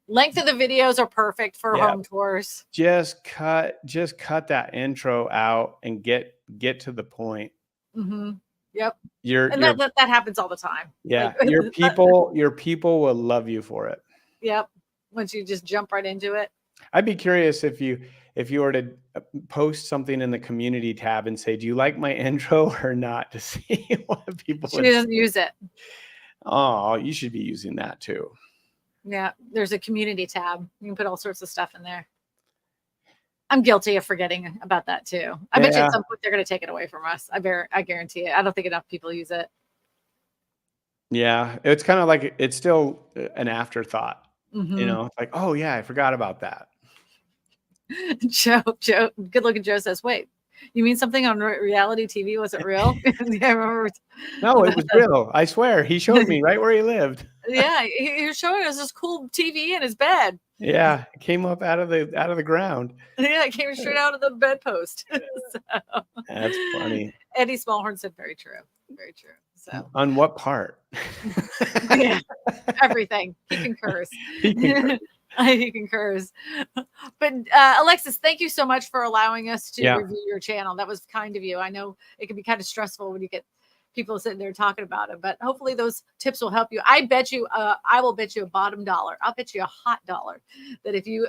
Length of the videos are perfect for home tours. Just cut that intro out and get to the point. Mm-hmm. Yep. That happens all the time. Yeah. Your people will love you for it. Yep. Once you just jump right into it. I'd be curious if you were to post something in the community tab and say, do you like my intro or not, to see what people She doesn't use it. Oh, you should be using that too. Yeah. There's a community tab. You can put all sorts of stuff in there. I'm guilty of forgetting about that too. I bet you Yeah. at some point they're going to take it away from us. I guarantee it. I don't think enough people use it. Yeah, it's kind of like it's still an afterthought. Mhm. It's like, oh yeah, I forgot about that. Joe, good looking Joe says, wait, you mean something on reality TV wasn't real? Yeah, I remember. No, it was real. I swear. He showed me right where he lived. Yeah, he was showing us this cool TV in his bed. Yeah, it came up out of the ground. Yeah, it came straight out of the bedpost. So, That's funny. Eddie Smallhorn said, very true. Very true. So, On what part? yeah, everything. He concurs. He concurs. He concurs. But Alexis, thank you so much for allowing us to review your channel. That was kind of you. I know it can be kind of stressful when you get people sitting there talking about it, but hopefully those tips will help you. I bet you, I will bet you a bottom dollar. I'll bet you a hot dollar that if you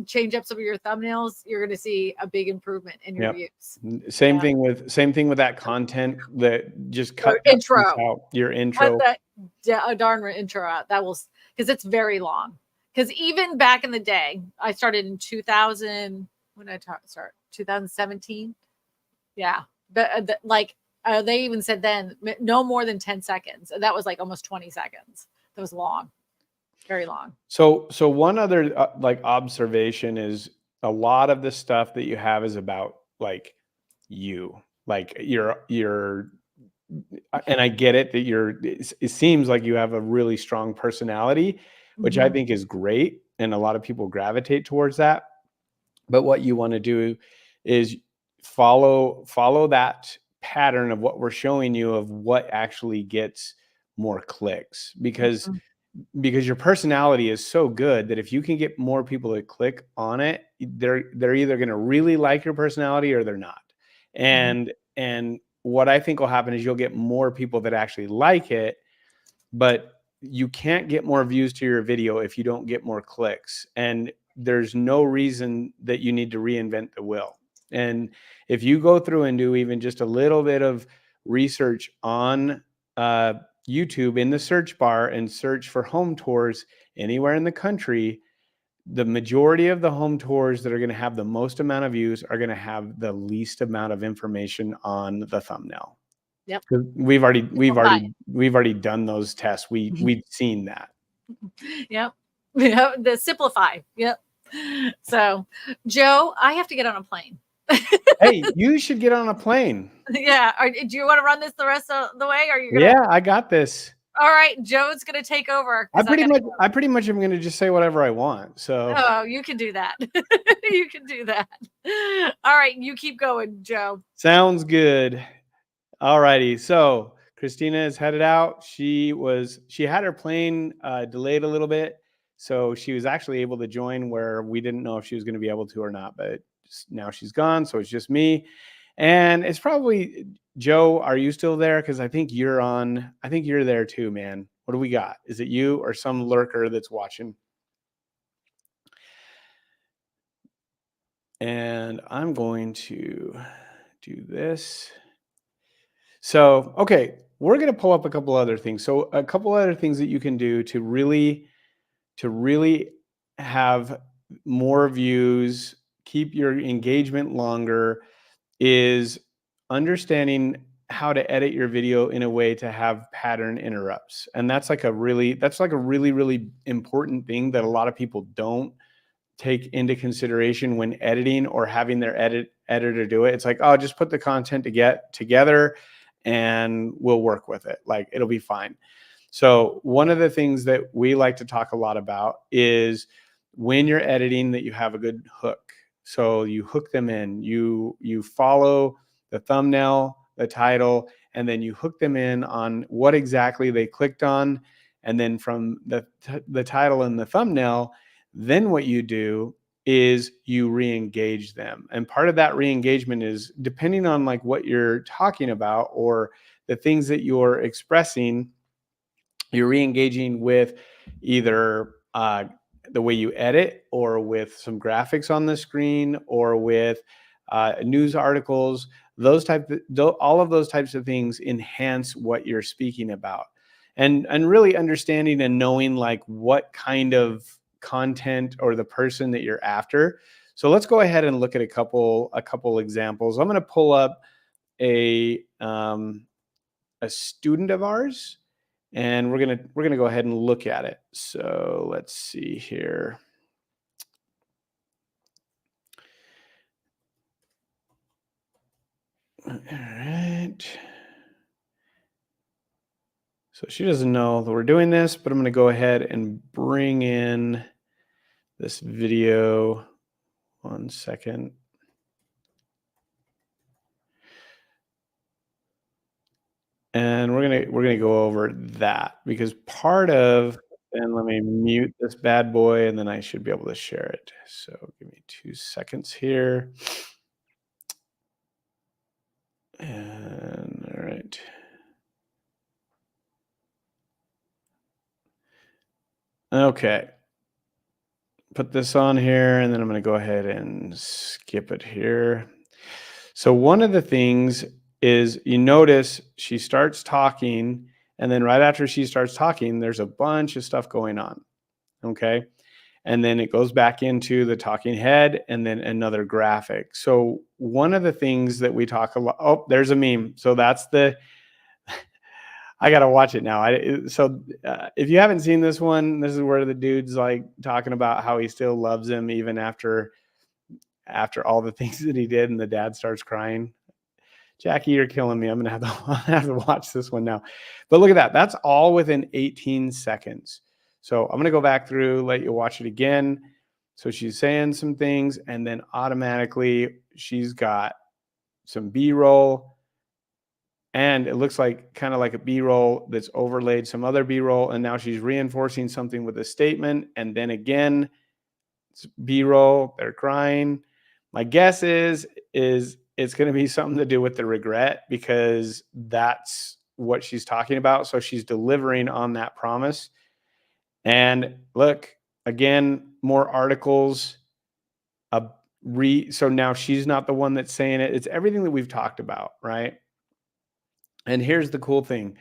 change up some of your thumbnails, you're going to see a big improvement in your views. Same thing with that content that just cut your intro out. Your intro. Cut that darn intro out. That will, because it's very long. Because even back in the day, I started in 2000. When did I start? 2017. Yeah, but they even said then no more than 10 seconds. That was like almost 20 seconds. That was long, very long. So one other observation is a lot of the stuff that you have is about like you, like you're, and I get it that it seems like you have a really strong personality, which I think is great. And a lot of people gravitate towards that. But what you want to do is follow that pattern of what we're showing you of what actually gets more clicks, because your personality is so good that if you can get more people to click on it, they're either going to really like your personality or they're not. And what I think will happen is you'll get more people that actually like it, but you can't get more views to your video if you don't get more clicks. And there's no reason that you need to reinvent the wheel. And if you go through and do even just a little bit of research on YouTube in the search bar and search for home tours anywhere in the country, the majority of the home tours that are going to have the most amount of views are going to have the least amount of information on the thumbnail. Yep. We've already done those tests. We've seen that. Yep. The simplify. Yep. So, Joe, I have to get on a plane. Hey, you should get on a plane. Yeah. Do you want to run this the rest of the way? Or are you gonna... Yeah, I got this. All right, Joe's going to take over. I pretty much am going to just say whatever I want. So. Oh, you can do that. You can do that. All right, you keep going, Joe. Sounds good. All righty. So Kristina is headed out. She had her plane delayed a little bit. So she was actually able to join where we didn't know if she was going to be able to or not, but now she's gone. So it's just me. And it's probably, Joe, are you still there? Because I think you're there too, man. What do we got? Is it you or some lurker that's watching? And I'm going to do this. So, okay, we're going to pull up a couple other things. So a couple other things that you can do to really have more views, keep your engagement longer, is understanding how to edit your video in a way to have pattern interrupts. And that's like a really important thing that a lot of people don't take into consideration when editing or having their editor do it. It's like, oh, just put the content together and we'll work with it. Like, it'll be fine. So one of the things that we like to talk a lot about is when you're editing, that you have a good hook. So you hook them in, you follow the thumbnail, the title, and then you hook them in on what exactly they clicked on. And then from the title and the thumbnail, then what you do is you re-engage them. And part of that re-engagement is, depending on like what you're talking about or the things that you're expressing, you're re-engaging with either the way you edit, or with some graphics on the screen, or with news articles. All of those types of things enhance what you're speaking about, and really understanding and knowing like what kind of content or the person that you're after. So let's go ahead and look at a couple examples. I'm going to pull up a student of ours, and we're gonna go ahead and look at it. So let's see here. All right. So she doesn't know that we're doing this, but I'm going to go ahead and bring in this video. 1 second. And we're gonna go over that, because part of, and let me mute this bad boy, and then I should be able to share it. So give me 2 seconds here. And all right. Okay. Put this on here, and then I'm going to go ahead and skip it here. So one of the things is, you notice she starts talking, and then right after she starts talking, there's a bunch of stuff going on. Okay. And then it goes back into the talking head, and then another graphic. So one of the things that we talk a lot, oh, there's a meme. So that's the, I got to watch it now. If you haven't seen this one, this is where the dude's like talking about how he still loves him even after all the things that he did, and the dad starts crying. Jackie, you're killing me. I'm going to have to watch this one now. But look at that. That's all within 18 seconds. So I'm going to go back through, let you watch it again. So she's saying some things, and then automatically she's got some B-roll, and it looks like kind of like a B-roll that's overlaid some other B-roll, and now she's reinforcing something with a statement, and then again, it's B-roll, they're crying. My guess is it's going to be something to do with the regret, because that's what she's talking about. So she's delivering on that promise. And look, again, more articles. So now she's not the one that's saying it. It's everything that we've talked about, right? And here's the cool thing.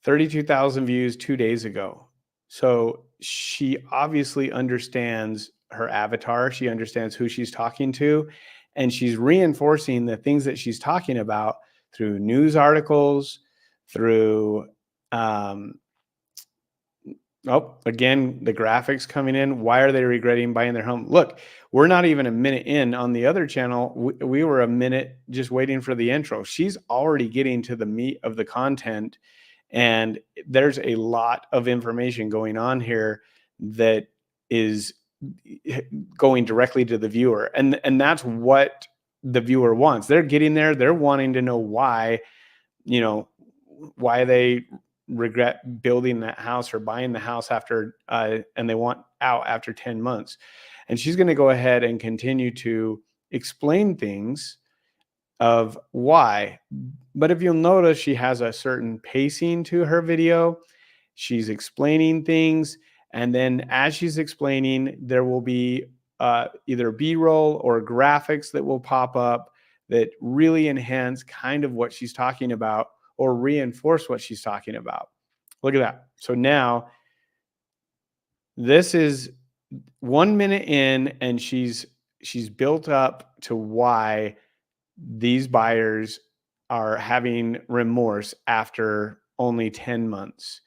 32,000 views 2 days ago. So she obviously understands her avatar. She understands who she's talking to, and she's reinforcing the things that she's talking about through news articles, through, again, the graphics coming in. Why are they regretting buying their home? Look, we're not even a minute in. On the other channel, we were a minute just waiting for the intro. She's already getting to the meat of the content, and there's a lot of information going on here that is going directly to the viewer. And that's what the viewer wants. They're getting there. They're wanting to know why they regret building that house or buying the house after, and they want out after 10 months. And she's going to go ahead and continue to explain things of why. But if you'll notice, she has a certain pacing to her video. She's explaining things, and then as she's explaining, there will be either B-roll or graphics that will pop up that really enhance kind of what she's talking about or reinforce what she's talking about. Look at that. So now this is 1 minute in, and she's built up to why these buyers are having remorse after only 10 months.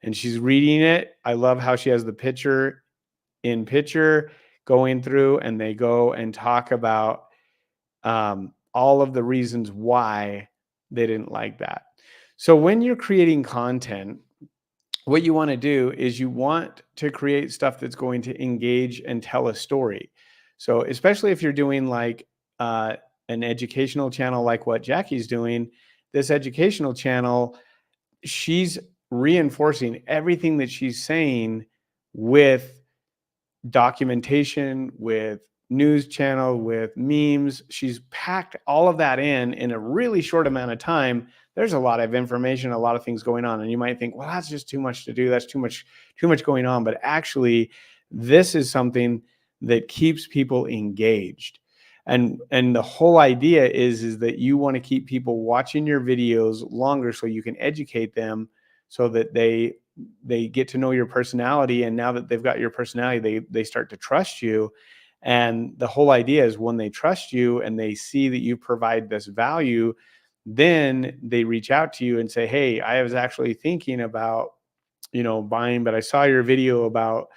And she's reading it. I love how she has the picture in picture going through, and they go and talk about all of the reasons why they didn't like that. So when you're creating content, what you want to do is you want to create stuff that's going to engage and tell a story. So especially if you're doing like an educational channel like what Jackie's doing, this educational channel, she's reinforcing everything that she's saying with documentation, with news channel, with memes. She's packed all of that in a really short amount of time. There's a lot of information, a lot of things going on. And you might think, well, that's just too much to do. That's too much going on. But actually, this is something that keeps people engaged. And the whole idea is that you want to keep people watching your videos longer so you can educate them, so that they get to know your personality. And now that they've got your personality, they start to trust you. And the whole idea is when they trust you and they see that you provide this value, then they reach out to you and say, hey, I was actually thinking about, buying, but I saw your video about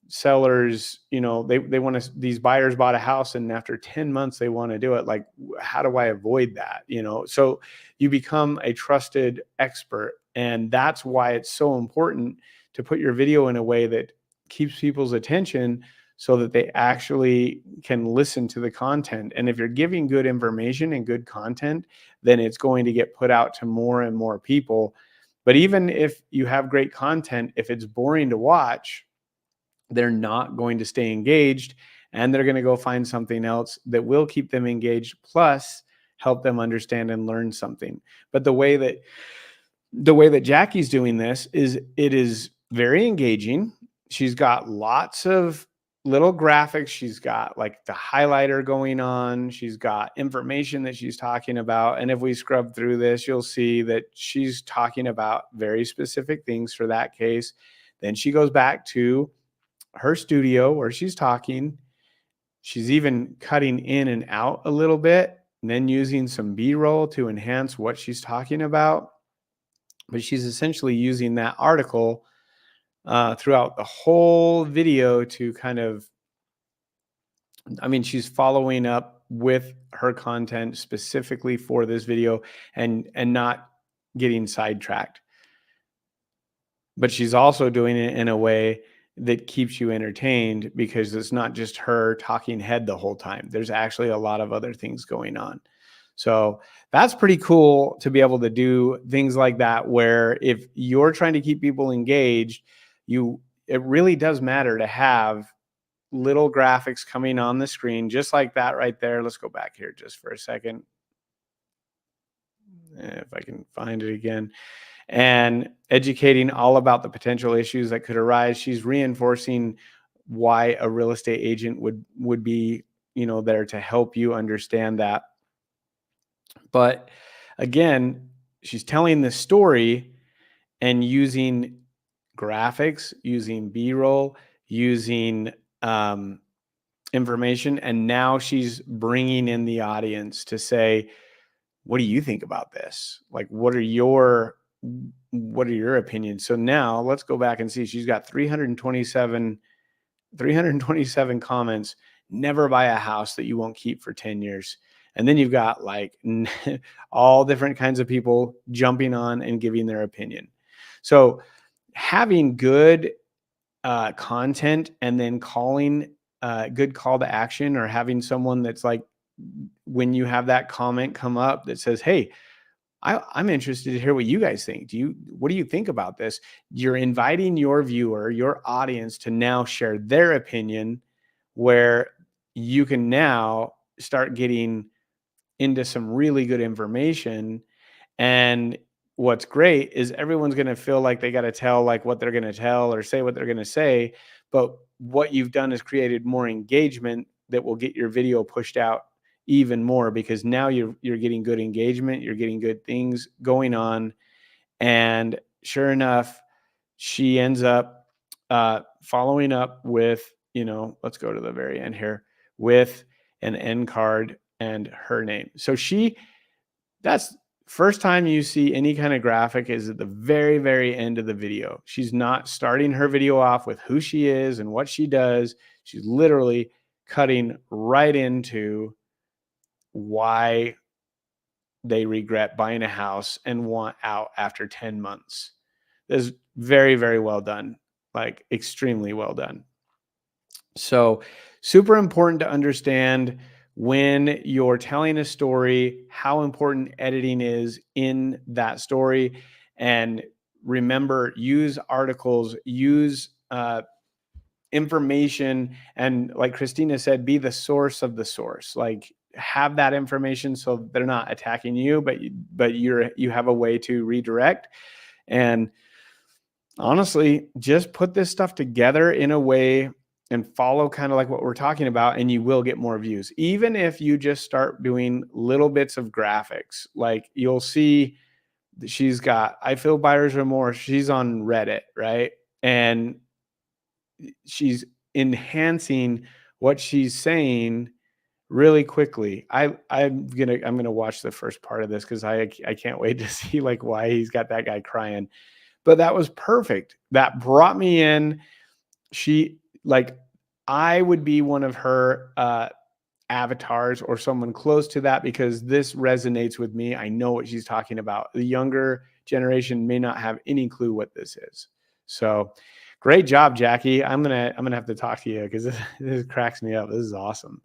sellers, they want to, these buyers bought a house and after 10 months they want to do it. Like, how do I avoid that? So you become a trusted expert. And that's why it's so important to put your video in a way that keeps people's attention so that they actually can listen to the content. And if you're giving good information and good content, then it's going to get put out to more and more people. But even if you have great content, if it's boring to watch, they're not going to stay engaged, and they're going to go find something else that will keep them engaged, plus help them understand and learn something. But the way that Jackie's doing this is, it is very engaging. She's got lots of little graphics. She's got like the highlighter going on. She's got information that she's talking about. And if we scrub through this, you'll see that she's talking about very specific things for that case. Then she goes back to her studio where she's talking. She's even cutting in and out a little bit, and then using some B-roll to enhance what she's talking about. But she's essentially using that article throughout the whole video to kind of, she's following up with her content specifically for this video and not getting sidetracked. But she's also doing it in a way that keeps you entertained, because it's not just her talking head the whole time. There's actually a lot of other things going on. So that's pretty cool to be able to do things like that, where if you're trying to keep people engaged, it really does matter to have little graphics coming on the screen, just like that right there. Let's go back here just for a second. If I can find it again. And educating all about the potential issues that could arise. She's reinforcing why a real estate agent would be, there to help you understand that. But again, she's telling this story and using graphics, using B-roll, using information. And now she's bringing in the audience to say, what do you think about this? Like, what are your opinions? So now let's go back and see. She's got 327 comments. Never buy a house that you won't keep for 10 years. And then you've got like all different kinds of people jumping on and giving their opinion. So having good content and then calling good call to action, or having someone that's like, when you have that comment come up that says, hey, I'm interested to hear what you guys think. What do you think about this? You're inviting your viewer, your audience, to now share their opinion, where you can now start getting into some really good information. And what's great is everyone's going to feel like they got to tell like what they're going to tell or say what they're going to say. But what you've done is created more engagement that will get your video pushed out even more, because now you're getting good engagement, you're getting good things going on. And sure enough, she ends up following up with, let's go to the very end here, with an end card and her name. So that's first time you see any kind of graphic is at the very, very end of the video. She's not starting her video off with who she is and what she does. She's literally cutting right into why they regret buying a house and want out after 10 months. This is very, very well done, like extremely well done. So super important to understand when you're telling a story, how important editing is in that story. And remember, use articles, use information, and like Kristina said, be the source of the source. Like, have that information so they're not attacking you, but you have a way to redirect. And honestly, just put this stuff together in a way and follow kind of like what we're talking about, and you will get more views. Even if you just start doing little bits of graphics, like you'll see that she's got, I feel buyer's remorse. She's on Reddit, right? And she's enhancing what she's saying really quickly. I'm gonna watch the first part of this because I can't wait to see like why he's got that guy crying. But that was perfect. That brought me in. She like I would be one of her avatars or someone close to that because this resonates with me. I know what she's talking about. The younger generation may not have any clue what this is. So great job, Jackie. I'm gonna have to talk to you because this cracks me up. This is awesome.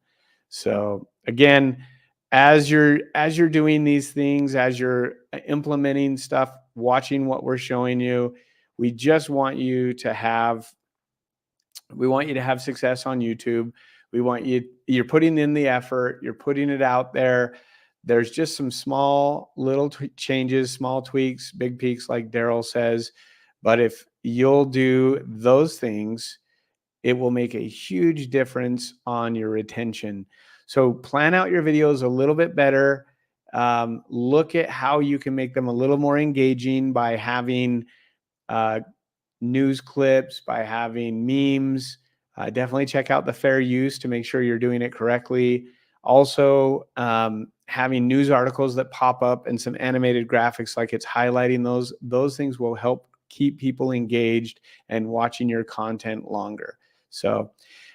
So again, as you're doing these things, as you're implementing stuff, watching what we're showing you, we just want you to have success on YouTube. We want you're putting in the effort, you're putting it out there. There's just some small little changes, small tweaks, big peaks, like Daryl says. But if you'll do those things, it will make a huge difference on your retention. So plan out your videos a little bit better. Look at how you can make them a little more engaging by having news clips, by having memes. Definitely check out the fair use to make sure you're doing it correctly. Also, having news articles that pop up and some animated graphics like it's highlighting those things will help keep people engaged and watching your content longer. So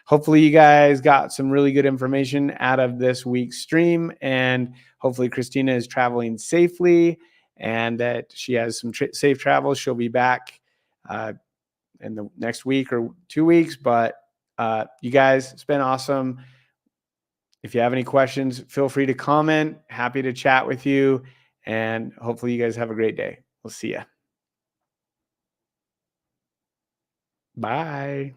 hopefully you guys got some really good information out of this week's stream, and hopefully Kristina is traveling safely and that she has some safe travels. She'll be back in the next week or 2 weeks, but you guys, it's been awesome. If you have any questions, feel free to comment. Happy to chat with you, and hopefully you guys have a great day. We'll see you. Bye.